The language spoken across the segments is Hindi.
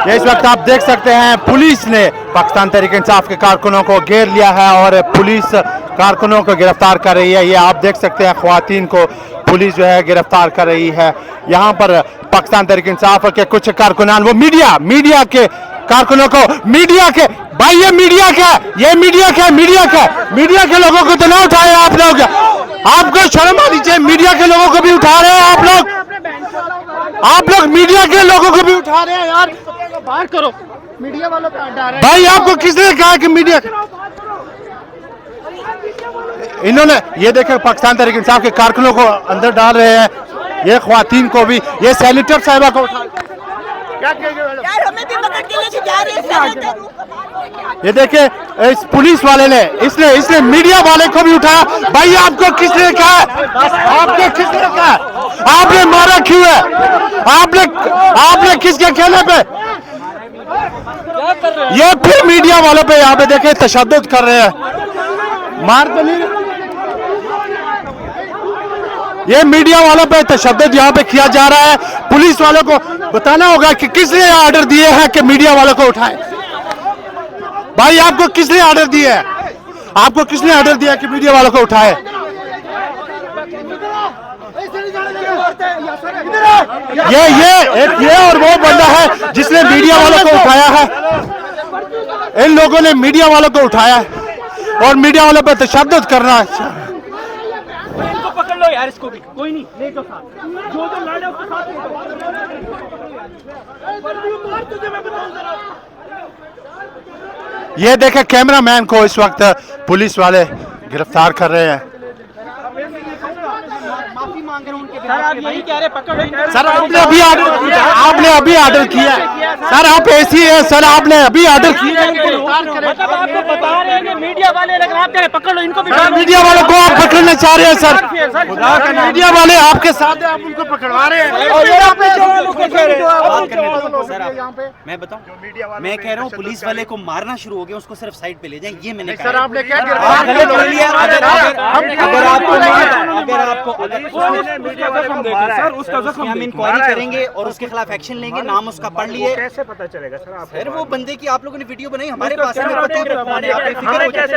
ये इस वक्त आप देख सकते हैं पुलिस ने पाकिस्तान तहरीक इंसाफ के कारकुनों को घेर लिया है और पुलिस कारकुनों को गिरफ्तार कर रही है। ये आप देख सकते हैं ख्वातीन को पुलिस जो है गिरफ्तार कर रही है। यहाँ पर पाकिस्तान तहरीक इंसाफ के कुछ कारकुनान वो मीडिया के कारकुनों को भाई ये मीडिया के लोगों को तो ना उठाए आप लोग, आपको शर्म आनी चाहिए। मीडिया के लोगों को भी उठा रहे हैं आप लोग मीडिया के लोगों को भी उठा रहे हैं यार, बाहर करो मीडिया वालों का डर है भाई। आपको किसने कहा कि मीडिया, इन्होंने ये देखे पाकिस्तान तहरीक इंसाफ के कारकुनों को अंदर डाल रहे हैं, ये ख्वातीन को भी, ये सेनेटर साहिबा को उठा यार हमें भी पकड़ के लेके जा रहे हैं। ये देखे इस पुलिस वाले ने इसने मीडिया वाले को भी उठाया। भाई आपको किसने कहा, आपने मारा क्यों है, आपने किसके कहने पे, ये फिर मीडिया वालों पे यहाँ पे देखे तशद्दुद कर रहे हैं, मार तो नहीं, ये मीडिया वालों पे तशद्दुद यहाँ पे किया जा रहा है। पुलिस वालों को बताना होगा कि किसने ऑर्डर दिए हैं कि मीडिया वालों को उठाएं। भाई आपको किसने ऑर्डर दिया है, आपको किसने ऑर्डर दिया कि मीडिया वालों को उठाए। ये और वो बंदा है जिसने मीडिया वालों को उठाया है। इन लोगों ने मीडिया वालों को उठाया है और मीडिया वालों पर तशद्दुद करना है। पकड़ लो यार इसको भी, कोई नहीं ले जाओ साथ, जो लड़े उसके साथ ये देखे कैमरामैन को इस वक्त पुलिस वाले गिरफ्तार कर रहे हैं। माफी मांग रहे हैं उनके, सर आप यही कह रहे पकड़, सर आपने अभी ऑर्डर किया सर, आप ऐसी है सर, आपने अभी ऑर्डर किया, मतलब आपको बता रहे हैं मीडिया वाले, लेकिन आप कह रहे पकड़ लो इनको भी। मीडिया वालों को आप पकड़ना चाह रहे हैं सर, मीडिया वाले आपके साथ हैं, आप उनको पकड़वा रहे हैं। मैं बताऊं, मैं कह रहा हूँ पुलिस वाले को मारना शुरू हो गया, उसको सिर्फ साइड पे ले जाए, ये मैंने कहा। सर आपने क्या हम इंक्वायरी करेंगे और उसके खिलाफ एक्शन लेंगे, नाम उसका पढ़ लिए। कैसे पता चलेगा सर आपको? सर वो बंदे की आप लोगों ने वीडियो बनाई, हमारे पास है, कैसे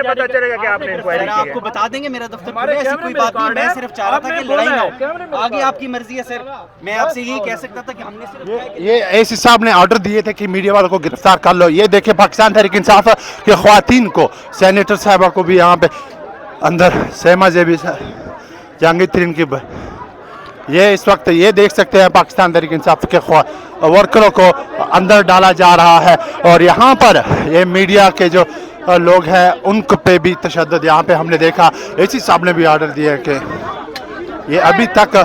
पता चलेगा कि आपने इंक्वायरी की है? आपको बता देंगे, मेरा दफ्तर खुला है, ऐसी कोई बात नहीं। मैं सिर्फ चाह रहा था कि लड़ाई ना हो, आगे आपकी मर्जी है सर। मैं आपसे यही कह सकता था कि हमने सिर्फ ये एसी साहब ने ऑर्डर दिए थे कि मीडिया वालों को गिरफ्तार कर लो। ये देखे पाकिस्तान तहरीक इंसाफ के ख्वातीन को, सेनेटर साहबा को भी यहाँ पे अंदर, सहमा जेबी जहांगीर तरीन की, ये इस वक्त ये देख सकते हैं पाकिस्तान तहरीक इंसाफ के वर्करों को अंदर डाला जा रहा है और यहाँ पर ये मीडिया के जो लोग हैं उनको पे भी तशद्दुद यहाँ पे हमने देखा। एसी साहब ने भी ऑर्डर दिया है कि ये अभी तक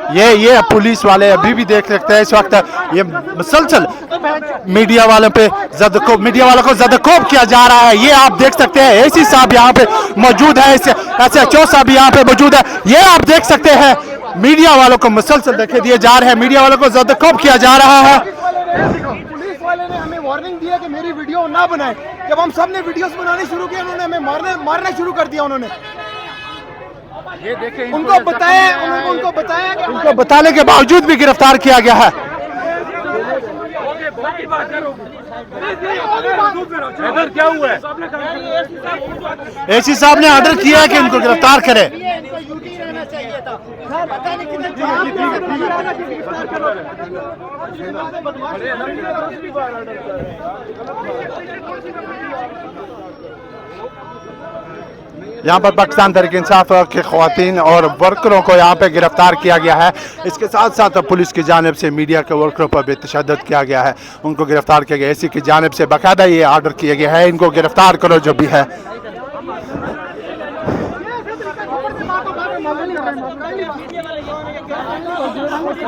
ये पुलिस वाले अभी भी देख सकते हैं इस वक्त ये मुसलसल मीडिया वालों को ज़दकोब किया जा रहा है। ये आप देख सकते हैं एसी साहब यहाँ पे मौजूद है, SHO साहब यहाँ पे मौजूद है। ये आप देख सकते हैं मीडिया वालों को मुसलसल देखे दिए जा रहे हैं, मीडिया वालों को ज़दकोब किया जा रहा है। पुलिस वाले ने हमें वार्निंग दिया कि मेरी वीडियो ना बनाए। जब हम सब ने वीडियोस बनाने शुरू किए, उन्होंने हमें मारना शुरू कर दिया। उन्होंने ये देखें, उनको बताया कि उनको बताने के बावजूद भी गिरफ्तार किया गया है। इधर क्या हुआ है? एसी साहब ने ऑर्डर किया है कि इनको गिरफ्तार करें। यहाँ पर पाकिस्तान तहरीक इंसाफ के ख्वातीन और वर्करों को यहाँ पे गिरफ्तार किया गया है। इसके साथ साथ पुलिस की जानिब से मीडिया के वर्करों पर भी तशद्दुद किया गया है, उनको गिरफ्तार किया गया। इसी की जानिब से बाकायदा ये ऑर्डर किया गया है, इनको गिरफ्तार करो जो भी है।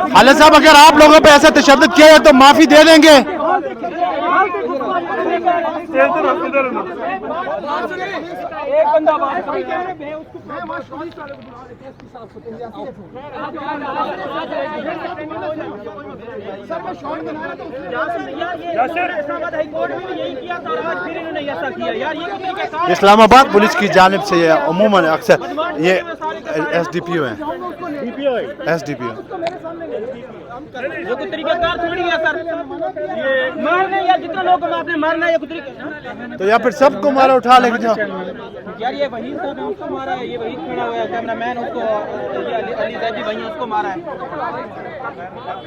खालिद साहब, अगर आप लोगों पे ऐसा तशद्दुद किया है तो माफ़ी दे देंगे? एक बंदा बात कर इस्लामाबाद पुलिस की जानिब से ये अमूमन अक्सर ये SDPO है, SDPO। ये कोई तरीकाकार थोड़ी है सर, ये मारने या जितने लोग को आपने मारना है, ये कोई तरीका तो या फिर सबको मारा उठा लेके जाओ। यार ये वही सर ने उसको मारा है, ये वही खड़ा हुआ है कैमरामैन, उसको अली जैदी वही उसको मारा है।